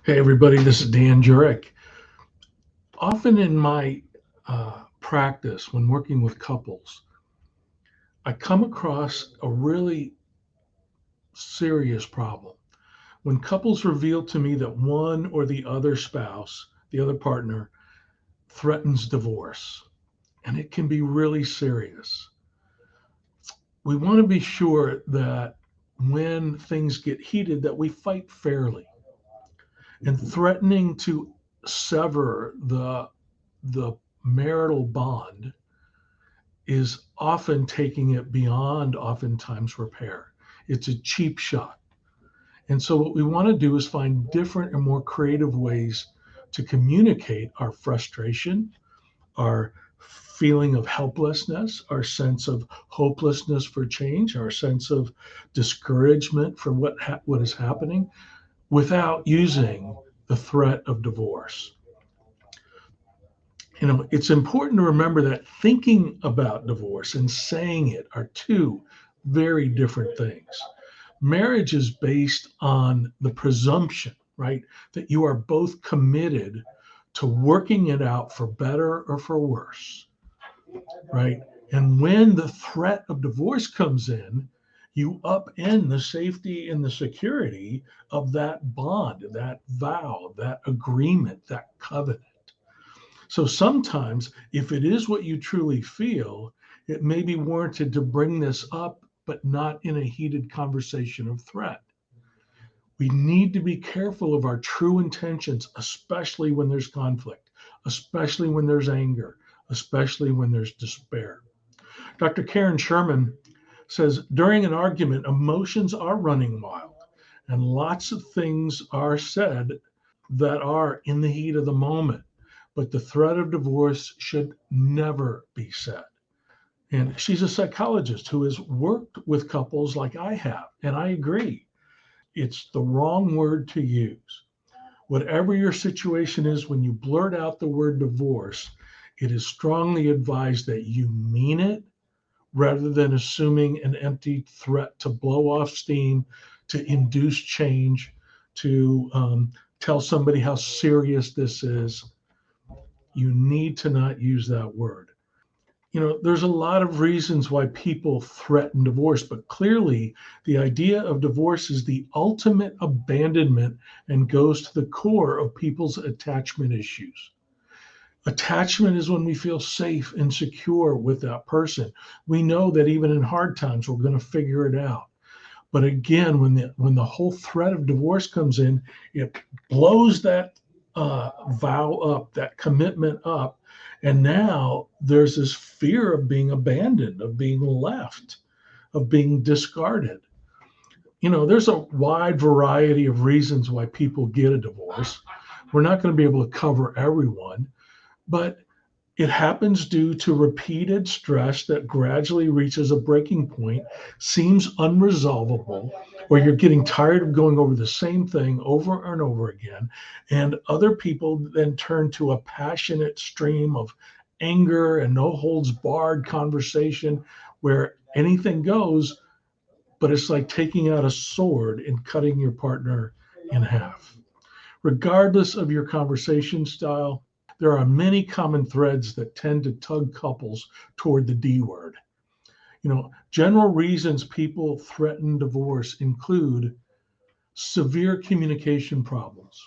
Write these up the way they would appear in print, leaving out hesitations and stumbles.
Hey, everybody, this is Dan Jurek. Often in my practice, when working with couples, I come across a really serious problem. When couples reveal to me that one or the other spouse, the other partner, threatens divorce, and it can be really serious. We want to be sure that when things get heated, that we fight fairly. And threatening to sever the marital bond is often taking it beyond oftentimes repair. It's a cheap shot. And so, what we want to do is find different and more creative ways to communicate our frustration, our feeling of helplessness, our sense of hopelessness for change, our sense of discouragement for what is happening without using the threat of divorce. It's important to remember that thinking about divorce and saying it are two very different things. Marriage is based on the presumption, right, that you are both committed to working it out for better or for worse, right? And when the threat of divorce comes in, you upend the safety and the security of that bond, that vow, that agreement, that covenant. So sometimes, if it is what you truly feel, it may be warranted to bring this up, but not in a heated conversation of threat. We need to be careful of our true intentions, especially when there's conflict, especially when there's anger, especially when there's despair. Dr. Karen Sherman says during an argument, emotions are running wild, and lots of things are said that are in the heat of the moment. But the threat of divorce should never be said. And she's a psychologist who has worked with couples like I have. And I agree, it's the wrong word to use. Whatever your situation is, when you blurt out the word divorce, it is strongly advised that you mean it rather than assuming an empty threat to blow off steam, to induce change, to tell somebody how serious this is. You need to not use that word. There's a lot of reasons why people threaten divorce, but clearly the idea of divorce is the ultimate abandonment and goes to the core of people's attachment issues. Attachment is when we feel safe and secure with that person. We know that even in hard times, we're going to figure it out. But again, when the whole threat of divorce comes in, it blows that vow up, that commitment up. And now there's this fear of being abandoned, of being left, of being discarded. There's a wide variety of reasons why people get a divorce. We're not going to be able to cover everyone, but it happens due to repeated stress that gradually reaches a breaking point, seems unresolvable, or you're getting tired of going over the same thing over and over again. And other people then turn to a passionate stream of anger and no holds barred conversation where anything goes, but it's like taking out a sword and cutting your partner in half. Regardless of your conversation style, there are many common threads that tend to tug couples toward the D word. General reasons people threaten divorce include severe communication problems.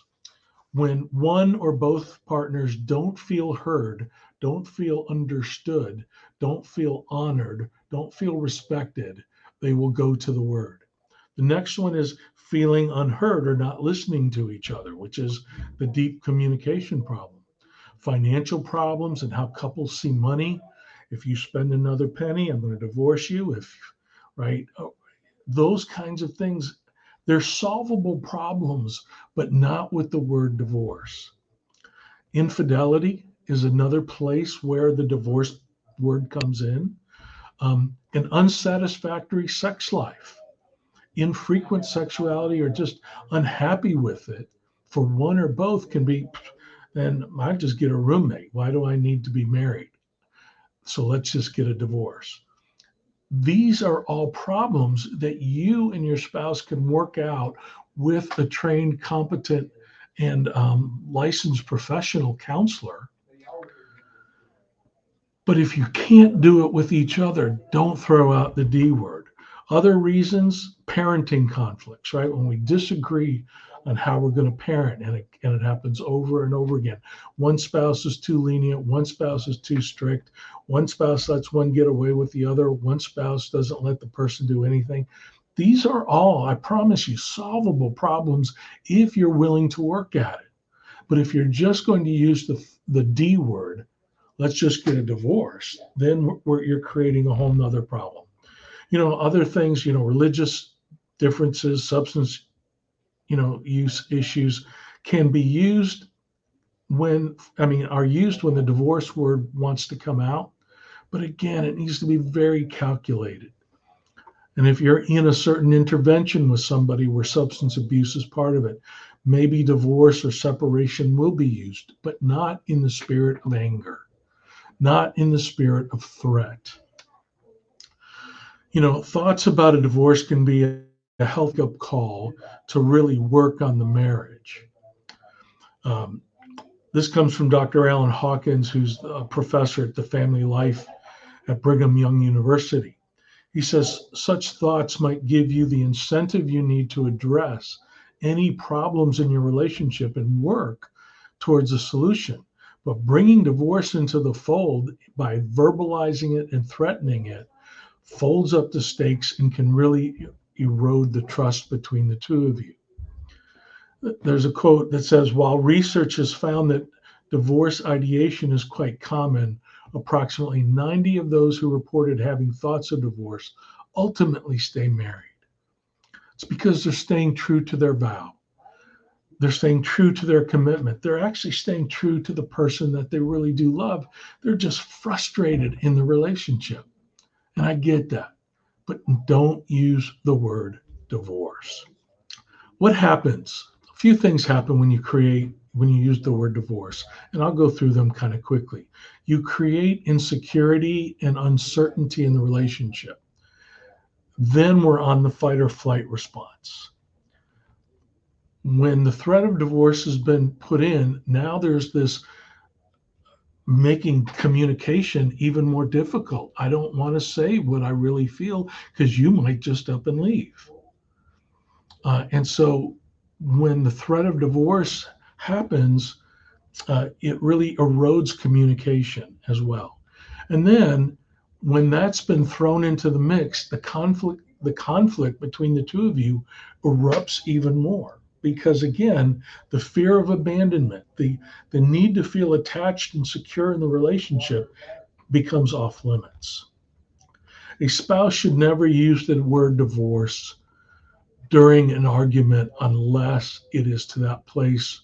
When one or both partners don't feel heard, don't feel understood, don't feel honored, don't feel respected, they will go to the word. The next one is feeling unheard or not listening to each other, which is the deep communication problem. Financial problems and how couples see money. If you spend another penny, I'm going to divorce you. Right? Those kinds of things, they're solvable problems, but not with the word divorce. Infidelity is another place where the divorce word comes in. An unsatisfactory sex life, infrequent sexuality, or just unhappy with it for one or both can be, then I just get a roommate. Why do I need to be married? So let's just get a divorce. These are all problems that you and your spouse can work out with a trained, competent, and licensed professional counselor. But if you can't do it with each other, don't throw out the D word. Other reasons, parenting conflicts, right? When we disagree on how we're going to parent, and it happens over and over again. One spouse is too lenient, one spouse is too strict, one spouse lets one get away with the other, one spouse doesn't let the person do anything. These are all, I promise you, solvable problems if you're willing to work at it. But if you're just going to use the D word, let's just get a divorce, then you're creating a whole nother problem. Other things, religious differences, substance, use issues can be used are used when the divorce word wants to come out. But again, it needs to be very calculated. And if you're in a certain intervention with somebody where substance abuse is part of it, maybe divorce or separation will be used, but not in the spirit of anger, not in the spirit of threat. Thoughts about a divorce can be a healthy up call to really work on the marriage. This comes from Dr. Alan Hawkins, who's a professor at the Family Life at Brigham Young University. He says such thoughts might give you the incentive you need to address any problems in your relationship and work towards a solution. But bringing divorce into the fold by verbalizing it and threatening it folds up the stakes and can really erode the trust between the two of you. There's a quote that says, while research has found that divorce ideation is quite common, approximately 90 of those who reported having thoughts of divorce ultimately stay married. It's because they're staying true to their vow. They're staying true to their commitment. They're actually staying true to the person that they really do love. They're just frustrated in the relationship. And I get that. But don't use the word divorce. What happens? A few things happen when you use the word divorce, and I'll go through them kind of quickly. You create insecurity and uncertainty in the relationship. Then we're on the fight or flight response. When the threat of divorce has been put in, now there's this making communication even more difficult. I don't want to say what I really feel because you might just up and leave. And so when the threat of divorce happens, it really erodes communication as well. And then when that's been thrown into the mix, the conflict between the two of you erupts even more. Because again, the fear of abandonment, the need to feel attached and secure in the relationship becomes off limits. A spouse should never use the word divorce during an argument unless it is to that place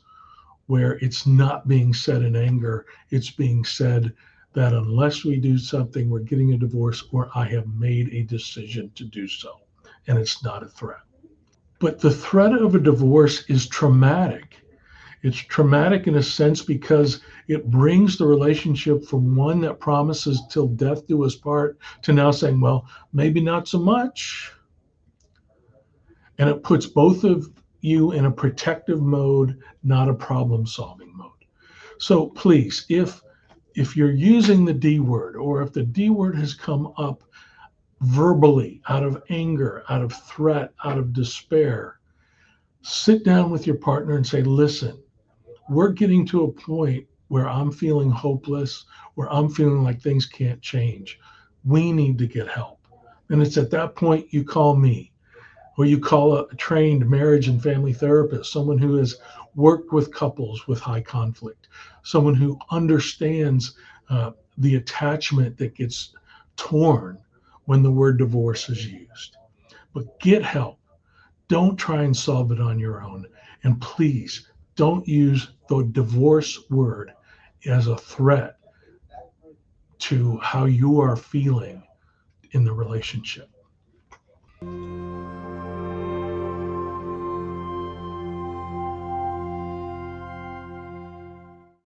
where it's not being said in anger. It's being said that unless we do something, we're getting a divorce, or I have made a decision to do so. And it's not a threat. But the threat of a divorce is traumatic. It's traumatic in a sense because it brings the relationship from one that promises till death do us part to now saying, well, maybe not so much. And it puts both of you in a protective mode, not a problem-solving mode. So please, if you're using the D word, or if the D word has come up verbally, out of anger, out of threat, out of despair, sit down with your partner and say, listen, we're getting to a point where I'm feeling hopeless, where I'm feeling like things can't change. We need to get help. And it's at that point you call me, or you call a trained marriage and family therapist, someone who has worked with couples with high conflict, someone who understands the attachment that gets torn when the word divorce is used. But get help. Don't try and solve it on your own. And please don't use the divorce word as a threat to how you are feeling in the relationship.